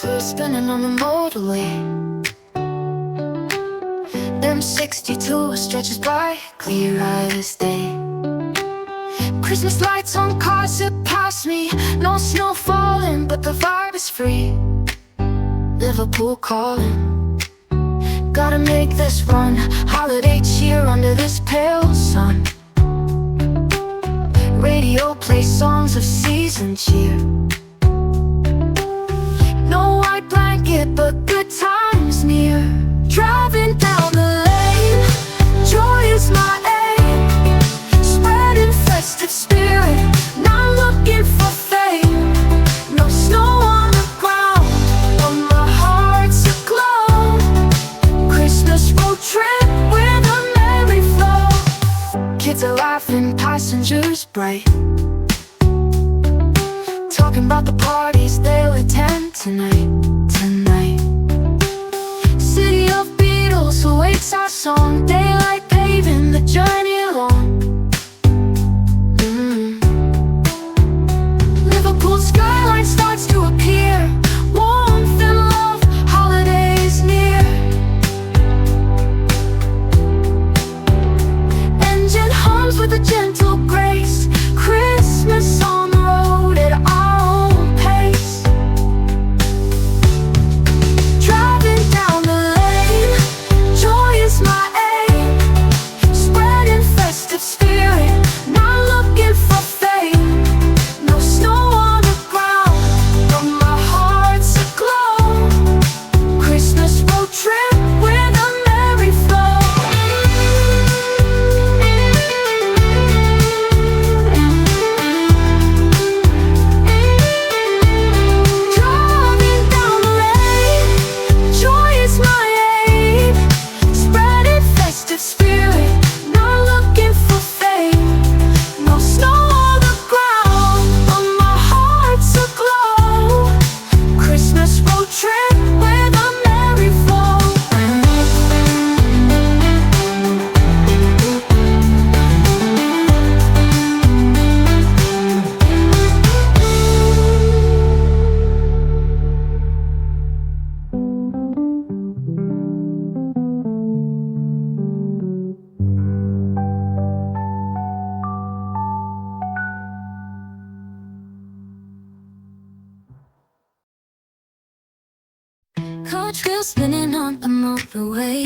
wheels spinning on the motorway. Them 62 stretches by, clear as day. Christmas lights on cars zip past me. No snow falling, but the vibe is free. Liverpool calling. Gotta make this run. Holiday cheer under this pale sun. Radio plays songs of season cheer. No white blanket, but good times near. Driving down the lane, joy is my aim. Spreading festive spirit, not looking for fame. No snow on the ground, but my heart's aglow. Christmas road trip with a merry flow. Kids are laughing, passengers bright, talking about the parties they'll attend tonight. City of Beatles awaits our song. Daylight paving the journey along. Liverpool skyline starts to appear. Warmth and love, holidays near. Engine hums with a gentle grace. Christmas on the road at our own pace. Driving down the lane, joy is my aim. Spreading festive spirit, not looking for fame. No snow on the ground, but my heart's aglow. Christmas road trip with a merry flow. Driving down the lane, joy is my aim. Spreading festive spirit, not looking for fame. No snow on the ground, but my heart's aglow. Christmas road trip with a merry flow. Coach wheels spinning on the motorway.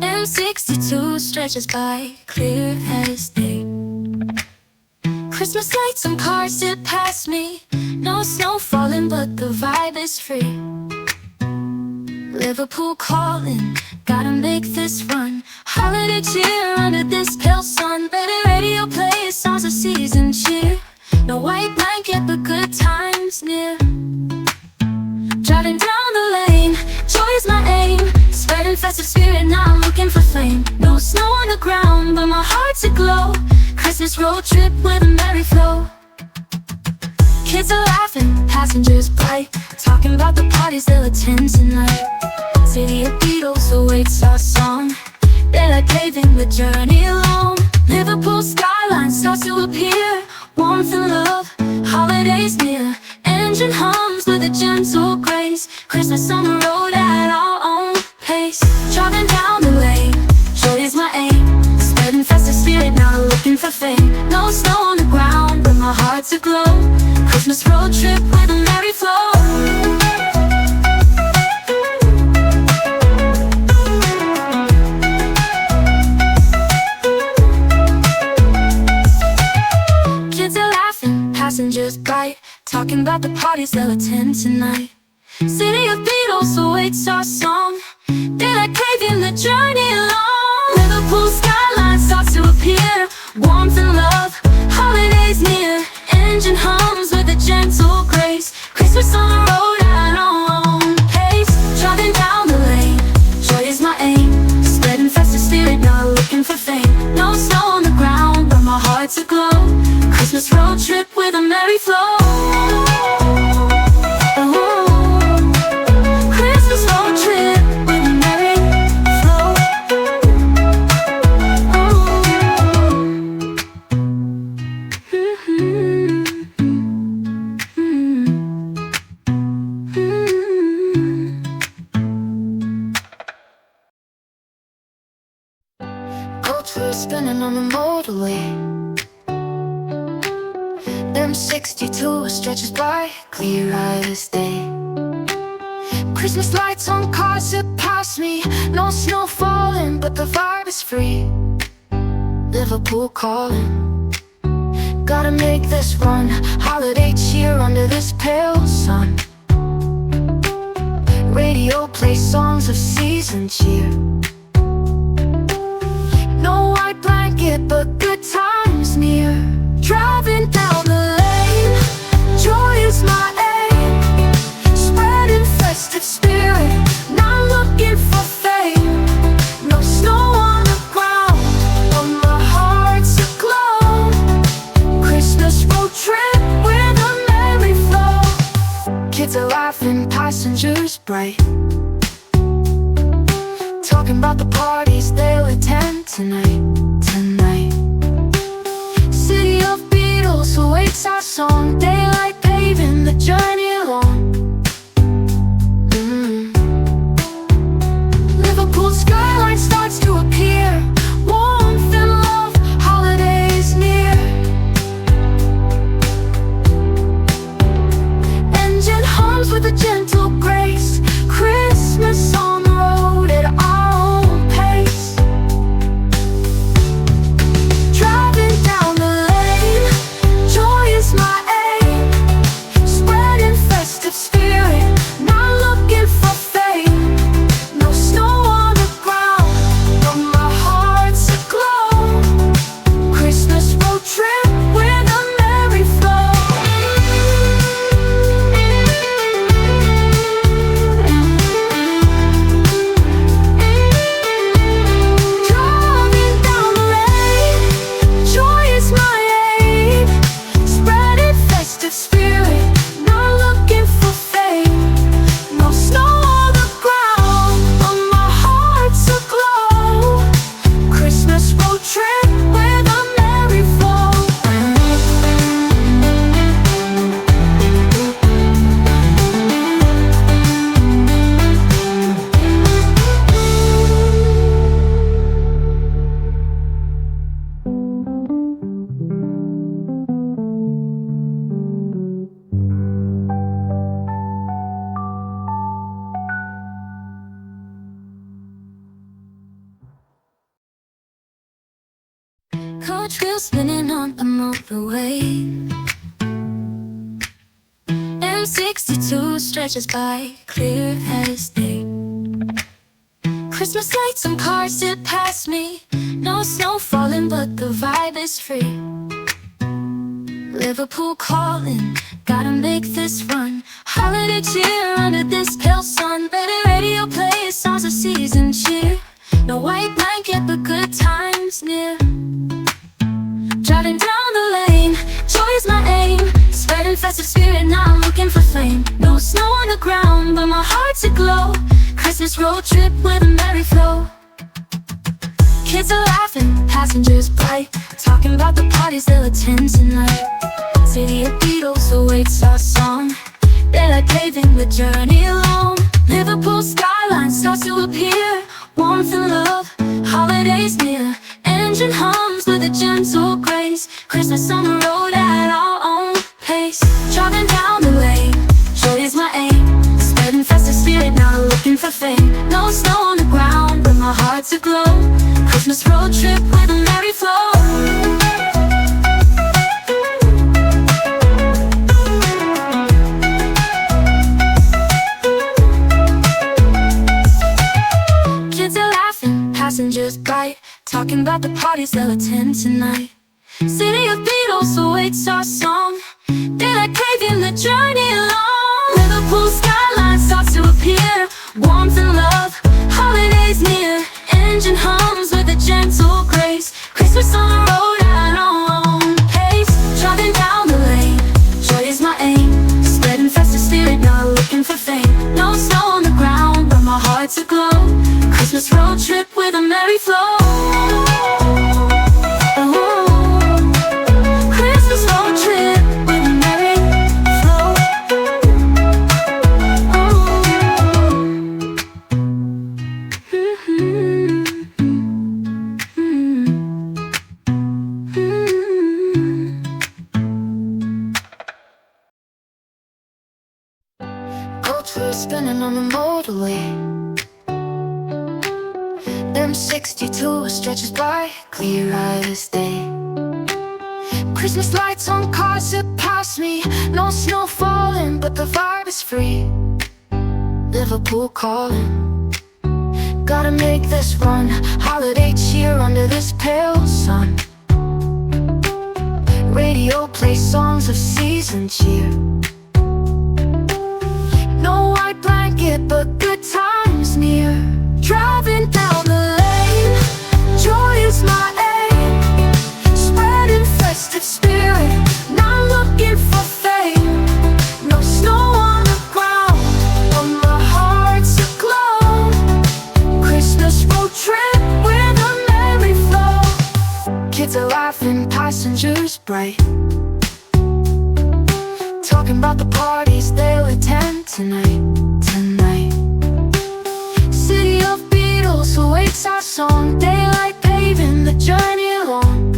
M62 stretches by, clear as day. Christmas lights on cars zip past me. No snow falling, but the vibe is free. Liverpool calling, gotta make this run. Holiday cheer under this pale sun. Let the radio play songs of season cheer. No white blanket, but good times near. Driving down the lane, joy is my aim. Spreading festive spirit, not looking for fame. No snow on the ground, but my heart's aglow. Christmas road trip with a merry flow. Kids are laughing, passengers bright, talking about the parties they'll attend tonight. City of Beatles awaits our song. Daylight paving the journey along. Liverpool skyline starts to appear. Warmth and love, holidays near. Engine hums with a gentle grace. Christmas on the road at our own pace. Driving down the lane, joy is my aim. Spreading festive spirit, not looking for fame. No snow on the ground, but my heart's aglow. Christmas road trip with a merry flow. Kids are laughing, passengers bright, talking about the parties they'll attend tonight. City of Beatles awaits our song. Daylight paving the journey along. Liverpool skyline starts to appear. Warmth and love, holidays near. Engine hums with a gentle grace. Christmas on the road at our own pace. Driving down the lane, joy is my aim. Spreading festive spirit, not looking for fame. No snow on the ground, but my heart's aglow. Christmas road trip with a merry flow. Christmas road trip with a merry flow. the way. M62 stretches by, clear as day. Christmas lights on cars that pass me. No snow falling, but the vibe is free. Liverpool calling. Gotta make this run. Holiday cheer under this pale sun. Radio plays songs of season cheer. No white blanket, but good times near. Driving down the lane, joy is my aim. Spreading festive spirit, not looking for fame. No snow on the ground, but my heart's aglow. Christmas road trip with a merry flow. Kids are laughing, passengers bright, talking about the parties they'll attend tonight. City of Beatles awaits our song. Daylight paving the journey along. Liverpool skyline starts to appear. Warmth and love, holidays near. Engine hums with a gentle grace. Christmas on the road at our own pace. Driving down the lane, joy is my aim. Spreading festive spirit, not looking for fame. No snow on the ground, but my heart's aglow. Christmas road trip with a merry flow. Driving down the lane, joy is my aim. Spreading festive spirit, not looking for fame. No snow on the ground, but my heart's aglow. Christmas road trip with a merry flow. Coach wheel spinning on the motorway. M62 stretches by, clear as day. Christmas lights on cars that pass me. No snow falling, but the vibe is free. Liverpool calling, gotta make this run. Holiday cheer under this pale sun. Let the radio play songs of season cheer. No white blanket, but good times near. Driving down the lane, joy is my aim. Spreading festive spirit, not looking for fame. No snow on the ground, but my heart's aglow. Christmas road trip with a merry flow. Kids are laughing, passengers bright, talking about the parties they'll attend tonight. City of Beatles awaits our song. Daylight paving the journey along. Liverpool skyline starts to appear. Warmth and love, holidays near. Engine hums with a gentle grace. Christmas on the road at our own pace. Driving down the lane, joy is my aim. Spreading festive spirit, not looking for fame. No snow on the ground, but my heart's aglow. Christmas road trip with a merry flow. Kids are laughing, passengers bright, talking about the parties they'll attend tonight. City of Beatles awaits our song. Daylight paving the journey along. Liverpool skyline starts to appear. Warmth and love, holidays near. Engine hums with a gentle grace. Christmas on the road at our own pace. Driving down the lane, joy is my aim. Spreading festive spirit, not looking for fame. No snow on the ground, but my heart's aglow. Christmas road trip with a merry flow. Christmas road trip. wheels spinning on the motorway. M62 stretches by, clear as day. Christmas lights on cars that pass me. No snow falling, but the vibe is free. Liverpool calling. Gotta make this run. Holiday cheer under this pale sun. Radio plays songs of season cheer. No white blanket, but good times near. Driving down the lane, joy is my aim. Spreading festive spirit, not looking for fame. No snow on the ground, but my heart's aglow. Christmas road trip with a merry flow. Kids are laughing, passengers bright, talking about the parties they'll attend tonight. City of Beatles awaits our song. Daylight paving the journey along.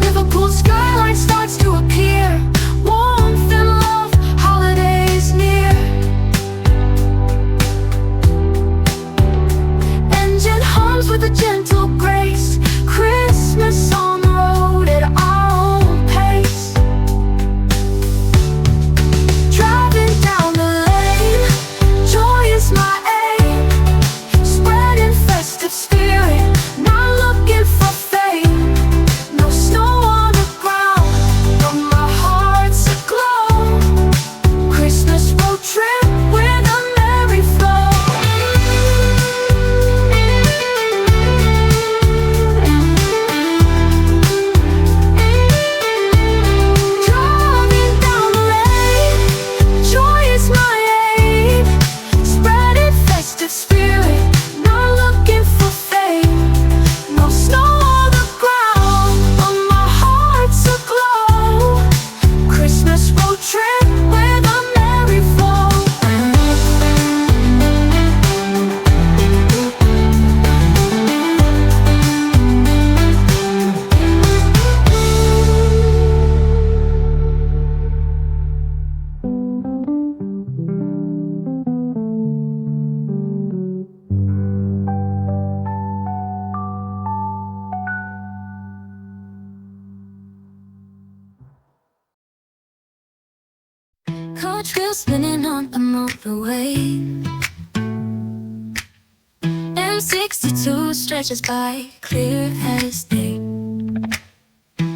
Liverpool skyline starts to appear. Warmth and love, holidays near. Engine hums with a gentle grace. Christmas on the road at our own pace. Driving down the lane, joy is my aim. Spreading festive spirit, not looking for fame. No snow on the ground, but my heart's aglow. Christmas road trip with a merry flow. Driving down the lane, joy is my aim. Spreading festive spirit, not looking for fame. No snow on the ground, but my heart's aglow. Christmas road trip with a merry flow. Coach wheels spinning on the motorway. M62 stretches by, clear as day.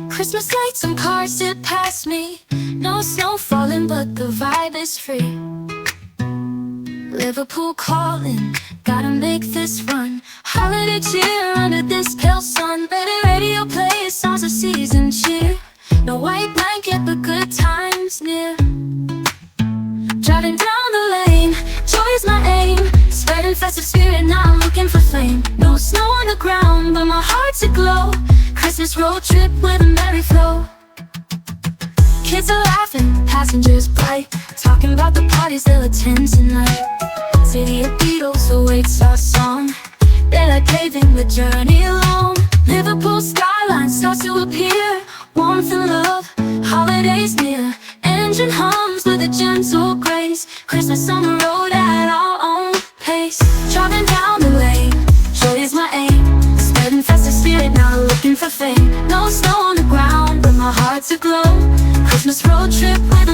Christmas lights on cars that pass me. No snow falling, but the vibe is free. Liverpool calling, gotta make this run. Holiday cheer under this pale sun. Let the radio play songs of season cheer. No white blanket, but good times near. Driving down the lane, joy is my aim. Spreading festive spirit, not looking for fame. No snow on the ground, but my heart's aglow. Christmas road trip with a merry flow. Kids are laughing, passengers bright, talking about the parties they'll attend tonight. City of Beatles awaits our song. Daylight paving the journey along. Liverpool skyline starts to appear. Warmth and love, holidays near. Engine hums with a gentle grace. Christmas on the road at our own pace. Driving down the lane, joy is my aim. Spreading festive spirit, not looking for fame. No snow on the ground, but my heart's aglow. Christmas road trip with